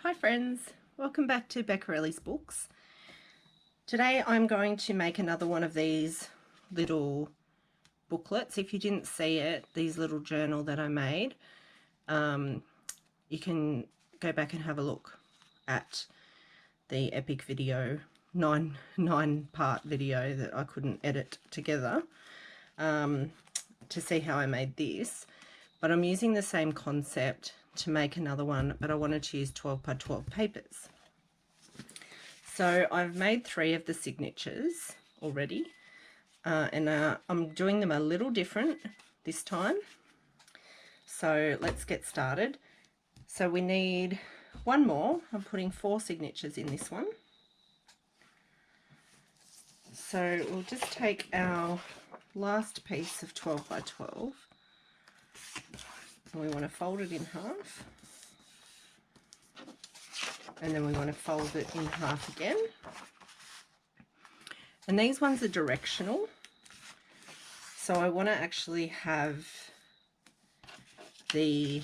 Hi friends, welcome back to Beccarelli's Books. Today I'm going to make another one of these little booklets. If you didn't see it, these little journal that I made, you can go back and have a look at the epic video, nine part video that I couldn't edit together to see how I made this. But I'm using the same concept to make another one, but I wanted to use 12 by 12 papers. So I've made 3 of the signatures already, and I'm doing them a little different this time. So let's get started. So we need one more. I'm putting 4 signatures in this one. So we'll just take our last piece of 12 by 12 and we want to fold it in half, and then we want to fold it in half again. And these ones are directional, so I want to actually have the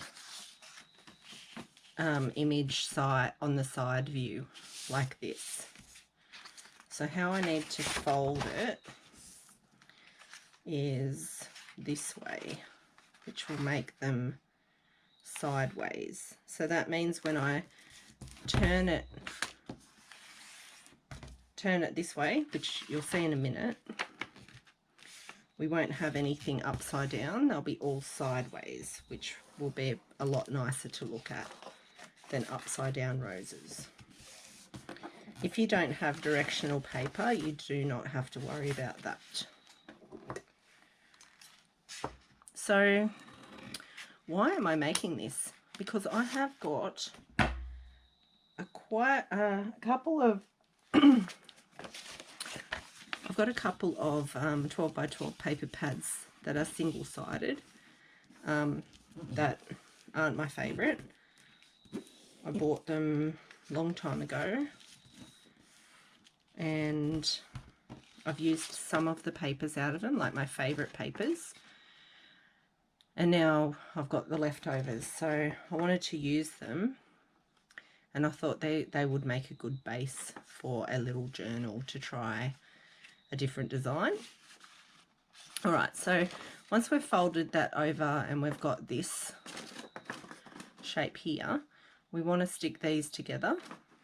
image side on the side view like this. So how I need to fold it is this way, which will make them sideways. So that means when I turn it this way, which you'll see in a minute, we won't have anything upside down. They'll be all sideways, which will be a lot nicer to look at than upside down roses. If you don't have directional paper, you do not have to worry about that. So why am I making this? Because I have got quite a couple of I've got a couple of 12 by 12 paper pads that are single-sided that aren't my favourite. I bought them a long time ago and I've used some of the papers out of them, like my favourite papers, and now I've got the leftovers, so I wanted to use them, and I thought they would make a good base for a little journal to try a different design. Alright, so once we've folded that over and we've got this shape here, we want to stick these together.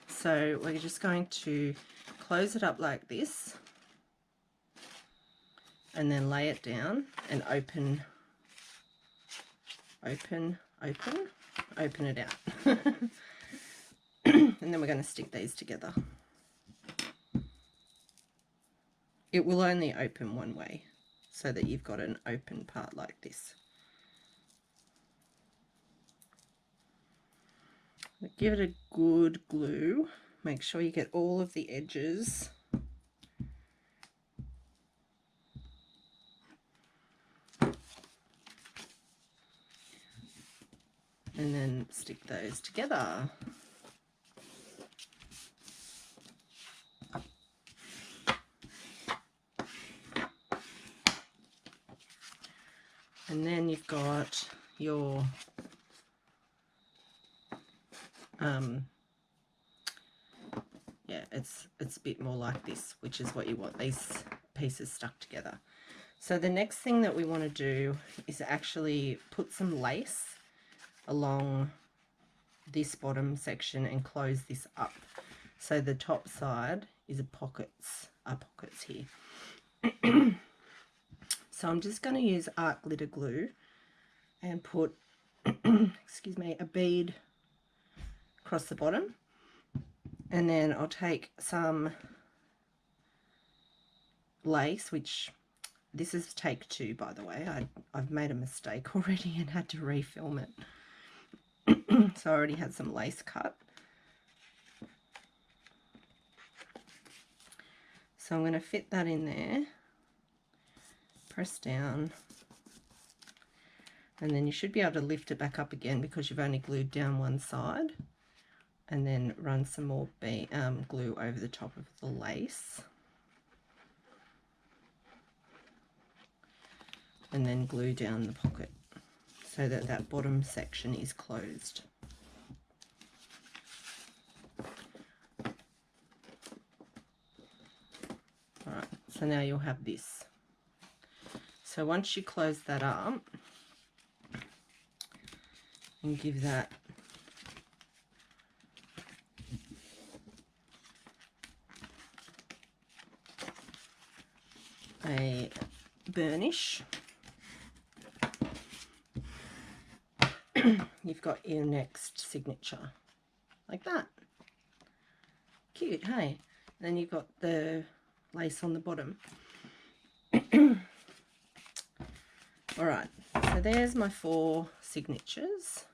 So we're just going to close it up like this and then lay it down and open it out. And then we're going to stick these together. It will only open one way, so that you've got an open part like this. Give it a good glue. Make sure you get all of the edges. And then stick those together. And then you've got your yeah, it's a bit more like this, which is what you want, these pieces stuck together. So the next thing that we want to do is actually put some lace along this bottom section and close this up. So the top side is pockets here. So I'm just going to use art glitter glue and put excuse me, a bead across the bottom, and then I'll take some lace, which this is take 2, by the way. I've made a mistake already and had to refilm it. So I already had some lace cut. So I'm going to fit that in there, press down, and then you should be able to lift it back up again because you've only glued down one side, and then run some more glue over the top of the lace, and then glue down the pocket so that that bottom section is closed. So now you'll have this. So once you close that up and give that a burnish, you've got your next signature like that. Cute, hey? Then you've got the lace on the bottom. All right, so there's my 4 signatures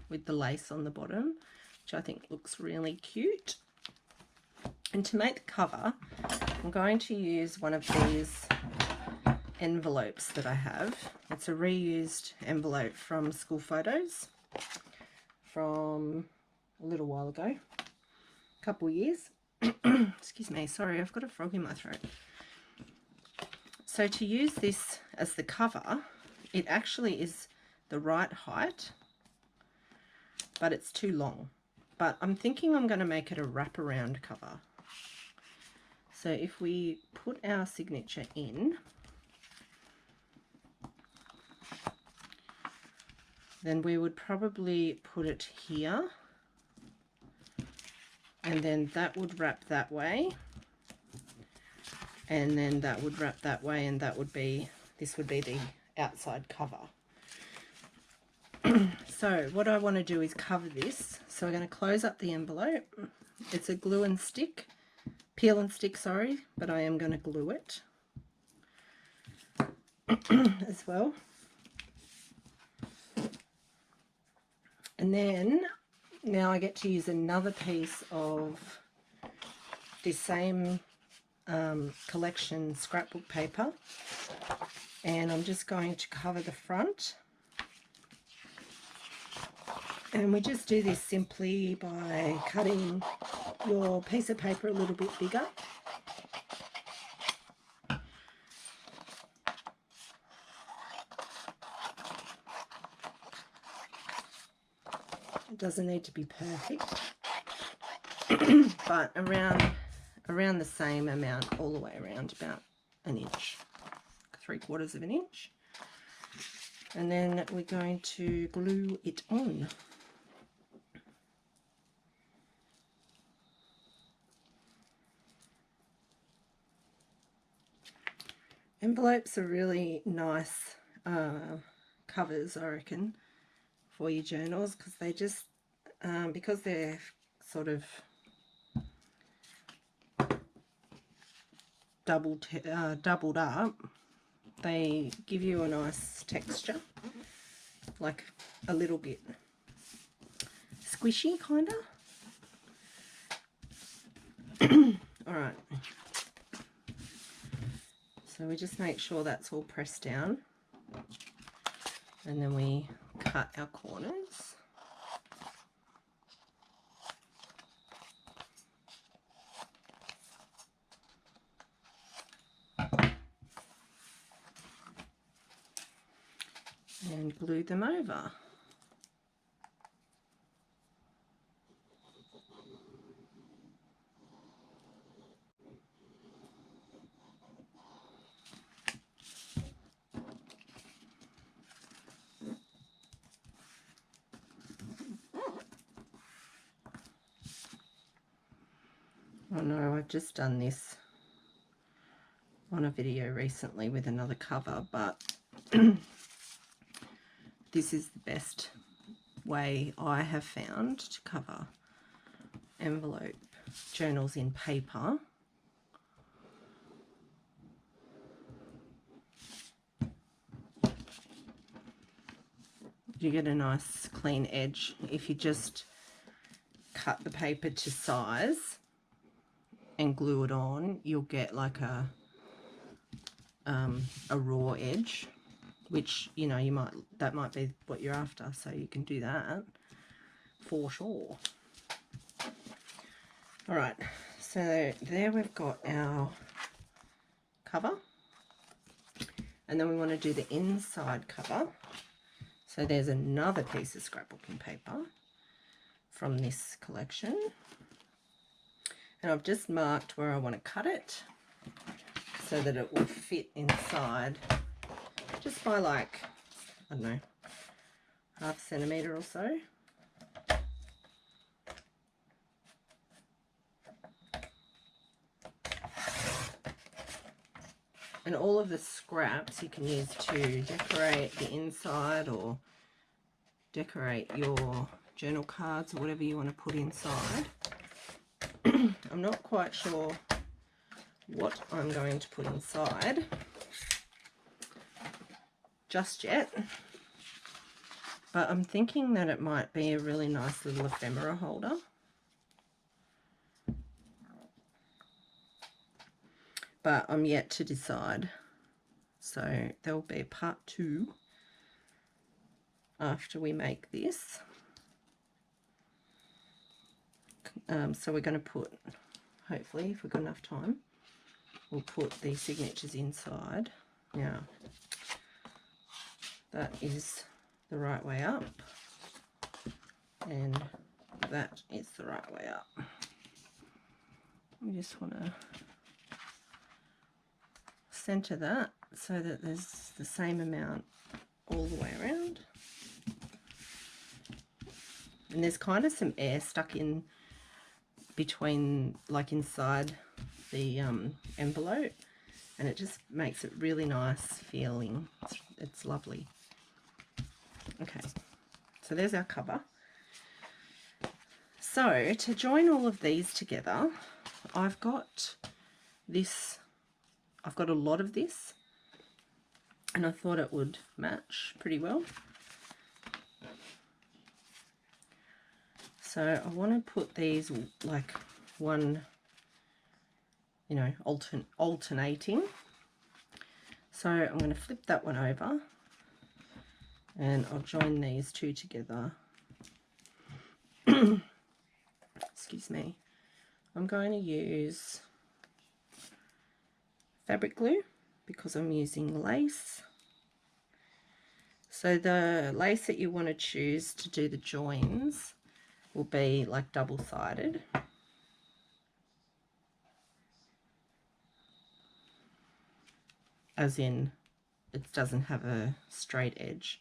with the lace on the bottom, which I think looks really cute. And to make the cover, I'm going to use one of these envelopes that I have. It's a reused envelope from school photos from a little while ago, a couple years. Excuse me, sorry, I've got a frog in my throat. So to use this as the cover, it actually is the right height, but it's too long. But I'm thinking I'm going to make it a wraparound cover. So if we put our signature in, then we would probably put it here, and then that would wrap that way, and then that would wrap that way, and that would be, this would be the outside cover. So what I want to do is cover this. So we're going to close up the envelope. It's a glue and stick, peel and stick, sorry, but I am going to glue it as well. And then now I get to use another piece of this same collection scrapbook paper, and I'm just going to cover the front. And we just do this simply by cutting your piece of paper a little bit bigger. It doesn't need to be perfect, but around the same amount all the way around, about an inch, 3/4 of an inch. And then we're going to glue it on. Envelopes are really nice covers, I reckon, for your journals, because they just, because they're sort of doubled up, they give you a nice texture, like a little bit squishy, kind of. All right. So we just make sure that's all pressed down, and then we cut our corners. And glue them over. Oh no, I've just done this on a video recently with another cover, but this is the best way I have found to cover envelope journals in paper. You get a nice clean edge. If you just cut the paper to size and glue it on, you'll get like a raw edge, which, you know, that might be what you're after, so you can do that for sure. All right, so there we've got our cover, and then we want to do the inside cover. So there's another piece of scrapbooking paper from this collection, And I've just marked where I want to cut it so that it will fit inside just by like, I don't know, half centimetre or so. And all of the scraps you can use to decorate the inside or decorate your journal cards or whatever you want to put inside. I'm not quite sure what I'm going to put inside just yet, but I'm thinking that it might be a really nice little ephemera holder. But I'm yet to decide, so there will be a part 2 after we make this. So we're going to put, hopefully if we've got enough time, we'll put the signatures inside. Now that is the right way up, and that is the right way up. We just want to center that so that there's the same amount all the way around. And there's kind of some air stuck in between, like inside the envelope, and it just makes it really nice feeling. It's lovely. Okay, so there's our cover. So to join all of these together, I've got this. I've got a lot of this, and I thought it would match pretty well. So I want to put these like one, you know, alternating. So I'm going to flip that one over, and I'll join these two together. Excuse me. I'm going to use fabric glue because I'm using lace. So the lace that you want to choose to do the joins will be like double-sided. As in, it doesn't have a straight edge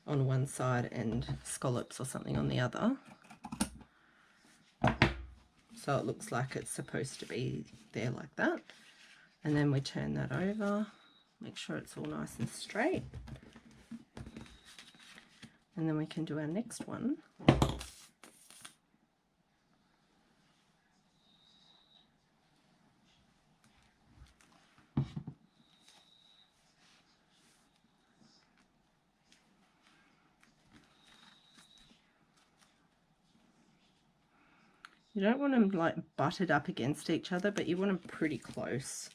on one side and scallops or something on the other. So it looks like it's supposed to be there like that. And then we turn that over, make sure it's all nice and straight. And then we can do our next one. You don't want them like butted up against each other, but you want them pretty close.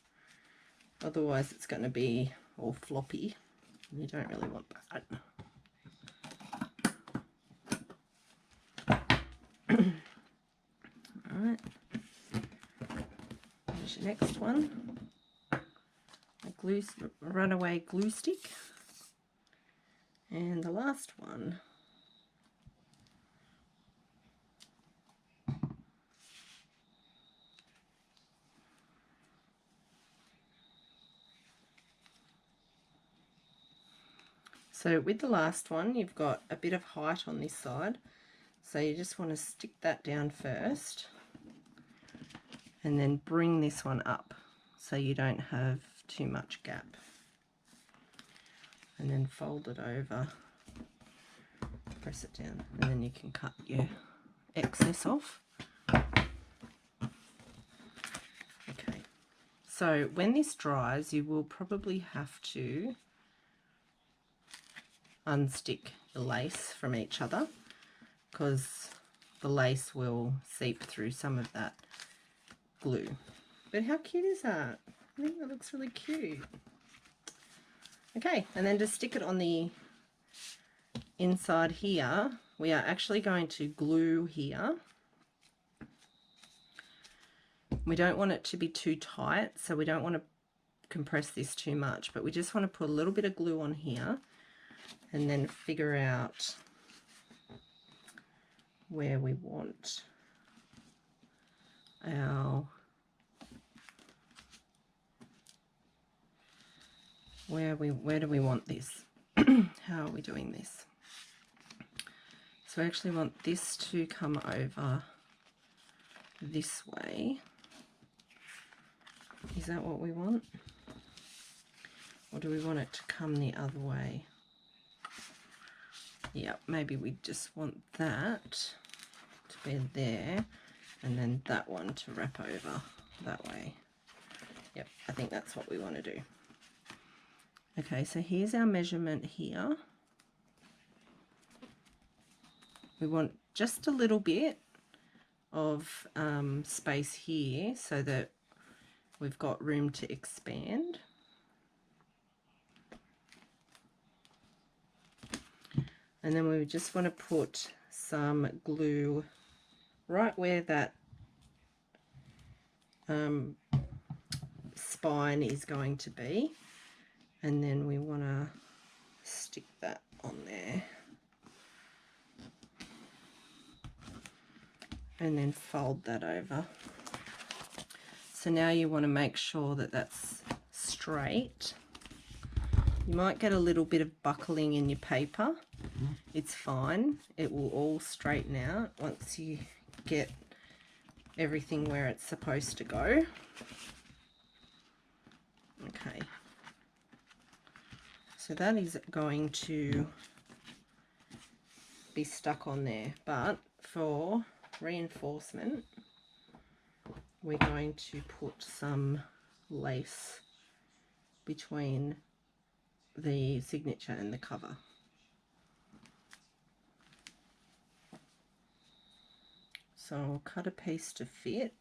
Otherwise it's going to be all floppy. You don't really want that. Alright, here's your next one. A runaway glue stick. And the last one. So with the last one, you've got a bit of height on this side. So you just want to stick that down first and then bring this one up so you don't have too much gap. And then fold it over, press it down, and then you can cut your excess off. Okay, so when this dries, you will probably have to unstick the lace from each other because the lace will seep through some of that glue. But how cute is that? I think that looks really cute. Okay, and then to stick it on the inside here, we are actually going to glue here. We don't want it to be too tight, so we don't want to compress this too much, but we just want to put a little bit of glue on here and then figure out where we want our, where do we want this? How are we doing this? So I actually want this to come over this way. Is that what we want? Or do we want it to come the other way? Yeah, maybe we just want that to be there and then that one to wrap over that way. Yep, I think that's what we want to do. Okay, so here's our measurement here. We want just a little bit of space here so that we've got room to expand. And then we just want to put some glue right where that spine is going to be. And then we want to stick that on there. And then fold that over. So now you want to make sure that that's straight. You might get a little bit of buckling in your paper. It's fine. It will all straighten out once you get everything where it's supposed to go. Okay. So that is going to be stuck on there, but for reinforcement, we're going to put some lace between the signature and the cover. So I'll cut a piece to fit.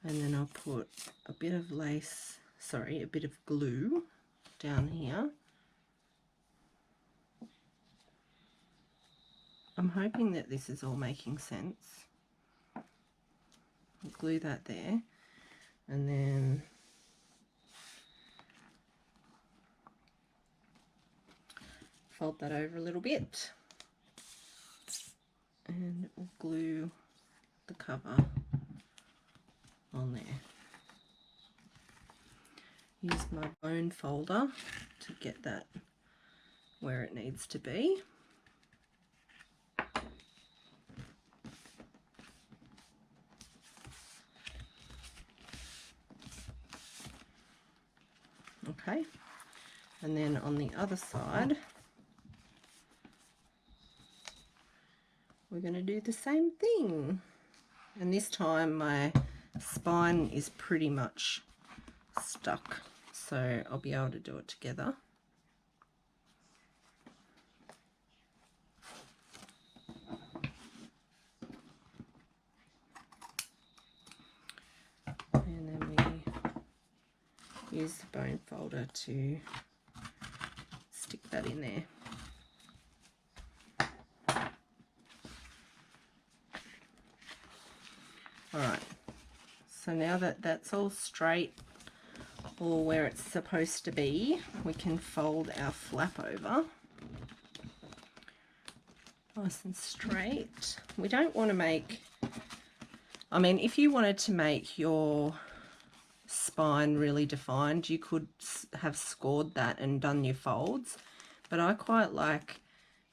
And then I'll put a bit of lace, sorry, a bit of glue down here. I'm hoping that this is all making sense. I'll glue that there, and then fold that over a little bit, and we'll glue the cover on there. Use my bone folder to get that where it needs to be. Okay, and then on the other side, we're going to do the same thing. And this time my spine is pretty much stuck, so I'll be able to do it together. And then we use the bone folder to stick that in there. Alright, so now that that's all straight, or where it's supposed to be, we can fold our flap over nice and straight. We don't want to make, I mean, if you wanted to make your spine really defined, you could have scored that and done your folds, but I quite like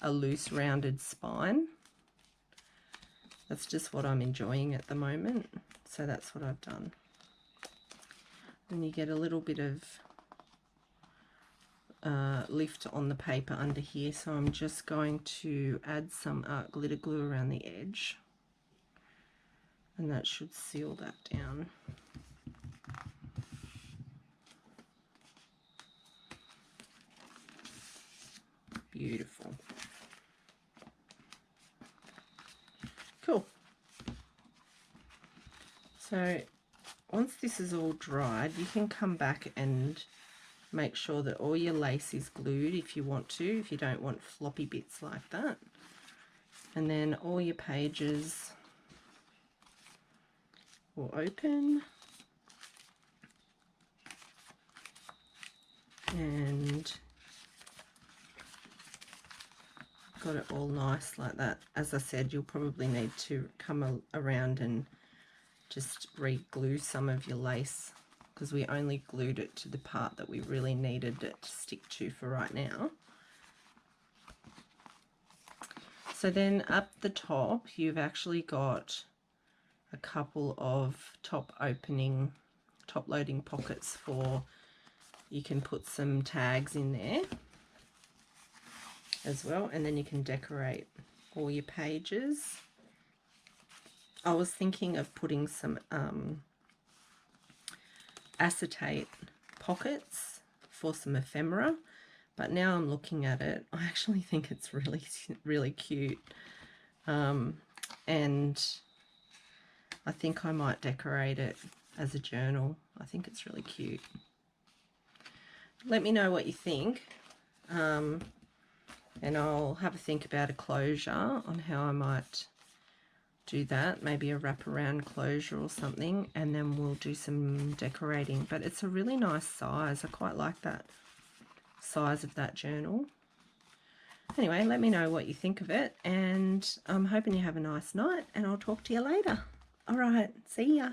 a loose rounded spine. That's just what I'm enjoying at the moment, so that's what I've done. And you get a little bit of lift on the paper under here, so I'm just going to add some art glitter glue around the edge, and that should seal that down. Beautiful. Cool. So once this is all dried, you can come back and make sure that all your lace is glued if you want to, if you don't want floppy bits like that. And then all your pages will open. And got it all nice like that. As I said, you'll probably need to come around and just re-glue some of your lace, because we only glued it to the part that we really needed it to stick to for right now. So then up the top, you've actually got a couple of top loading pockets for, you can put some tags in there as well, and then you can decorate all your pages. I was thinking of putting some acetate pockets for some ephemera, but now I'm looking at it, I actually think it's really cute, and I think I might decorate it as a journal. I think it's really cute. Let me know what you think, and I'll have a think about a closure on how I might do that, maybe a wraparound closure or something, and then we'll do some decorating. But it's a really nice size. I quite like that size of that journal. Anyway, let me know what you think of it, and I'm hoping you have a nice night, and I'll talk to you later. All right, see ya.